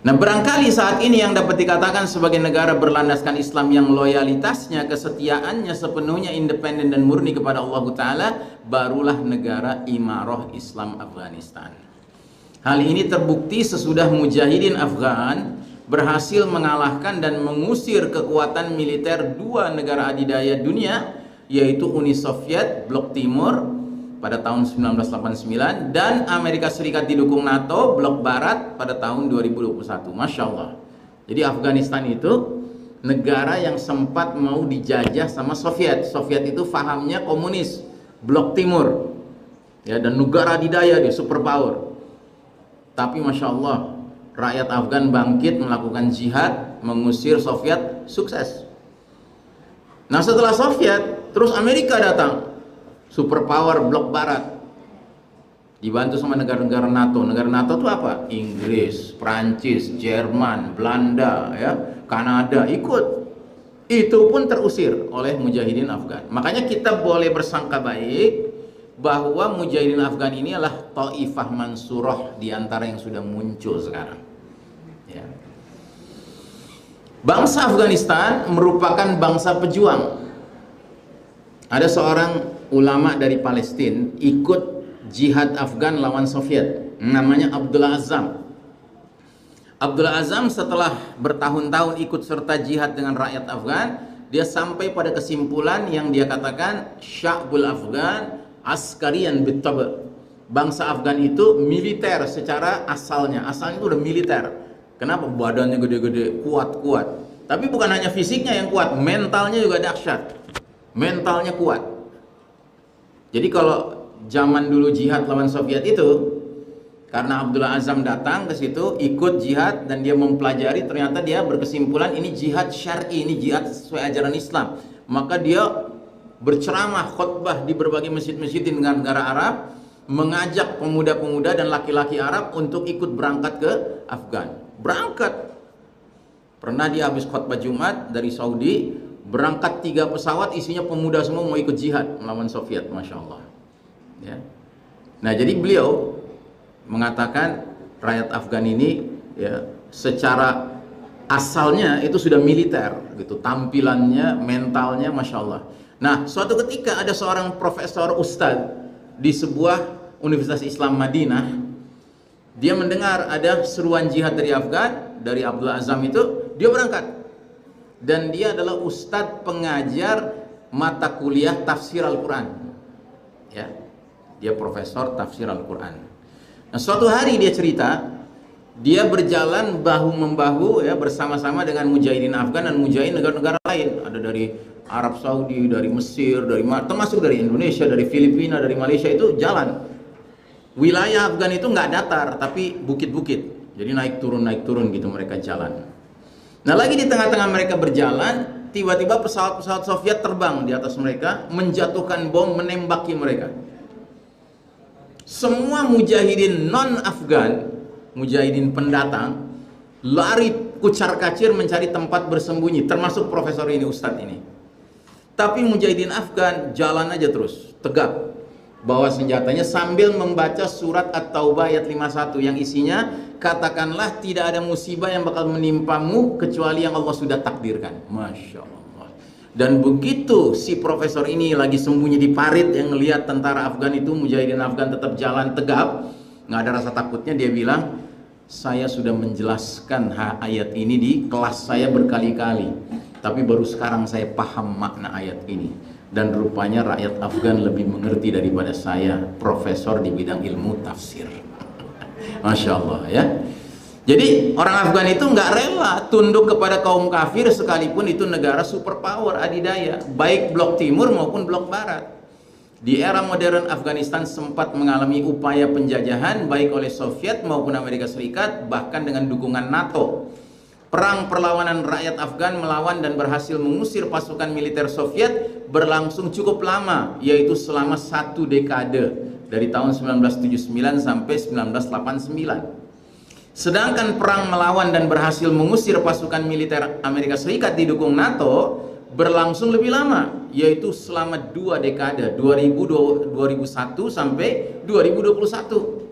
Nah, barangkali saat ini yang dapat dikatakan sebagai negara berlandaskan Islam yang loyalitasnya, kesetiaannya sepenuhnya independen dan murni kepada Allah Ta'ala, barulah negara Imarah Islam Afghanistan. Hal ini terbukti sesudah mujahidin Afghan berhasil mengalahkan dan mengusir kekuatan militer dua negara adidaya dunia, yaitu Uni Soviet, Blok Timur pada tahun 1989, dan Amerika Serikat didukung NATO, Blok Barat pada tahun 2021. Masya Allah. Jadi Afghanistan itu negara yang sempat mau dijajah sama Soviet. Soviet itu fahamnya komunis, Blok Timur, ya, dan negara adidaya, dia superpower. Tapi Masya Allah, rakyat Afgan bangkit melakukan jihad, mengusir Soviet, sukses. Nah, setelah Soviet, terus Amerika datang, superpower Blok Barat, dibantu sama negara-negara NATO. Negara NATO itu apa? Inggris, Prancis, Jerman, Belanda, ya, Kanada ikut. Itu pun terusir oleh mujahidin Afgan. Makanya kita boleh bersangka baik bahwa mujahidin Afgan ini adalah Taifah Mansurah di antara yang sudah muncul sekarang. Ya. Bangsa Afghanistan merupakan bangsa pejuang. Ada seorang ulama dari Palestina ikut jihad Afgan lawan Soviet, namanya Abdullah Azzam. Abdullah Azzam setelah bertahun-tahun ikut serta jihad dengan rakyat Afgan, dia sampai pada kesimpulan yang dia katakan Sya'bul Afgan askarian bittaba. Bangsa Afgan itu militer secara asalnya itu udah militer. Kenapa? Badannya gede-gede, kuat-kuat. Tapi bukan hanya fisiknya yang kuat, mentalnya juga dahsyat. Mentalnya kuat. Jadi kalau zaman dulu jihad lawan Soviet itu, karena Abdullah Azzam datang ke situ ikut jihad dan dia mempelajari, ternyata dia berkesimpulan ini jihad syar'i, ini jihad sesuai ajaran Islam. Maka dia berceramah, khutbah di berbagai masjid-masjid di negara Arab, mengajak pemuda-pemuda dan laki-laki Arab untuk ikut berangkat ke Afgan. Berangkat. Pernah dia habis khutbah Jumat dari Saudi, berangkat 3 pesawat isinya pemuda semua mau ikut jihad melawan Soviet, Masya Allah. Ya. Nah, jadi beliau mengatakan rakyat Afgan ini, ya, secara asalnya itu sudah militer gitu, tampilannya, mentalnya, Masya Allah. Nah, suatu ketika ada seorang profesor ustadz di sebuah Universitas Islam Madinah, dia mendengar ada seruan jihad dari Afgan, dari Abdullah Azzam itu, dia berangkat. Dan dia adalah ustadz pengajar mata kuliah tafsir Al-Quran, ya, dia profesor tafsir Al-Quran. Nah, suatu hari dia cerita, dia berjalan bahu-membahu, ya, bersama-sama dengan mujahidin Afgan dan mujahidin negara-negara lain. Ada dari Arab Saudi, dari Mesir, termasuk dari Indonesia, dari Filipina, dari Malaysia, itu jalan. Wilayah Afgan itu nggak datar, tapi bukit-bukit. Jadi naik turun gitu mereka jalan. Nah, lagi di tengah-tengah mereka berjalan, tiba-tiba pesawat-pesawat Soviet terbang di atas mereka, menjatuhkan bom, menembaki mereka. Semua mujahidin non-Afgan, mujahidin pendatang, lari kucar-kacir mencari tempat bersembunyi, termasuk profesor ini, ustadz ini. Tapi mujahidin Afgan jalan aja terus, tegap, bawa senjatanya sambil membaca surat At-Taubah ayat 51 yang isinya, katakanlah tidak ada musibah yang bakal menimpamu kecuali yang Allah sudah takdirkan. Masya Allah. Dan begitu si profesor ini lagi sembunyi di parit, yang ngelihat tentara Afgan itu, mujahidin Afgan tetap jalan tegap, nggak ada rasa takutnya, dia bilang, saya sudah menjelaskan ayat ini di kelas saya berkali-kali, tapi baru sekarang saya paham makna ayat ini. Dan rupanya rakyat Afgan lebih mengerti daripada saya, profesor di bidang ilmu tafsir. Masya Allah, ya. Jadi orang Afgan itu nggak rela tunduk kepada kaum kafir sekalipun itu negara superpower adidaya, baik Blok Timur maupun Blok Barat. Di era modern Afghanistan sempat mengalami upaya penjajahan baik oleh Soviet maupun Amerika Serikat, bahkan dengan dukungan NATO. Perang perlawanan rakyat Afgan melawan dan berhasil mengusir pasukan militer Soviet berlangsung cukup lama, yaitu selama 1 dekade, dari tahun 1979 sampai 1989. Sedangkan perang melawan dan berhasil mengusir pasukan militer Amerika Serikat didukung NATO berlangsung lebih lama, yaitu selama 2 dekade, 2001 sampai 2021.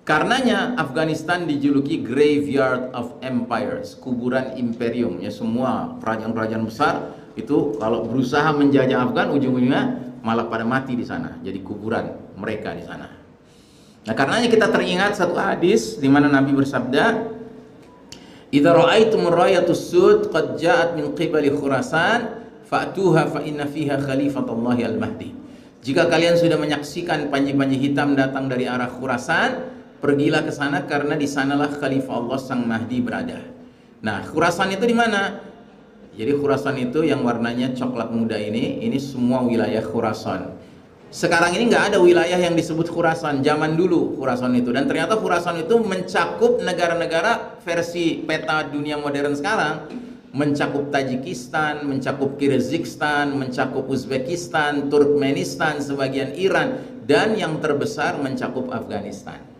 Karenanya Afghanistan dijuluki Graveyard of Empires, kuburan imperium. Ya, semua kerajaan-kerajaan besar itu kalau berusaha menjajah Afgan, ujung-ujungnya malah pada mati di sana. Jadi kuburan mereka di sana. Nah, karenanya kita teringat satu hadis di mana Nabi bersabda, "Idza ra'aitum rayatus sud qad ja'at min qibali Khurasan, fa'tuha fa inna fiha khalifatullahi al-Mahdi." Jika kalian sudah menyaksikan panji-panji hitam datang dari arah Khurasan, pergilah ke sana karena di sanalah Khalifah Allah Sang Mahdi berada. Nah, Khurasan itu di mana? Jadi Khurasan itu yang warnanya coklat muda ini semua wilayah Khurasan. Sekarang ini nggak ada wilayah yang disebut Khurasan. Zaman dulu Khurasan itu, dan ternyata Khurasan itu mencakup negara-negara versi peta dunia modern sekarang. Mencakup Tajikistan, mencakup Kyrgyzstan, mencakup Uzbekistan, Turkmenistan, sebagian Iran, dan yang terbesar mencakup Afghanistan.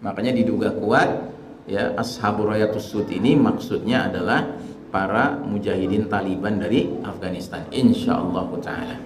Makanya diduga kuat ya, Ashabur Rayatus Sud ini maksudnya adalah para mujahidin Taliban dari Afghanistan, insyaallah ta'ala.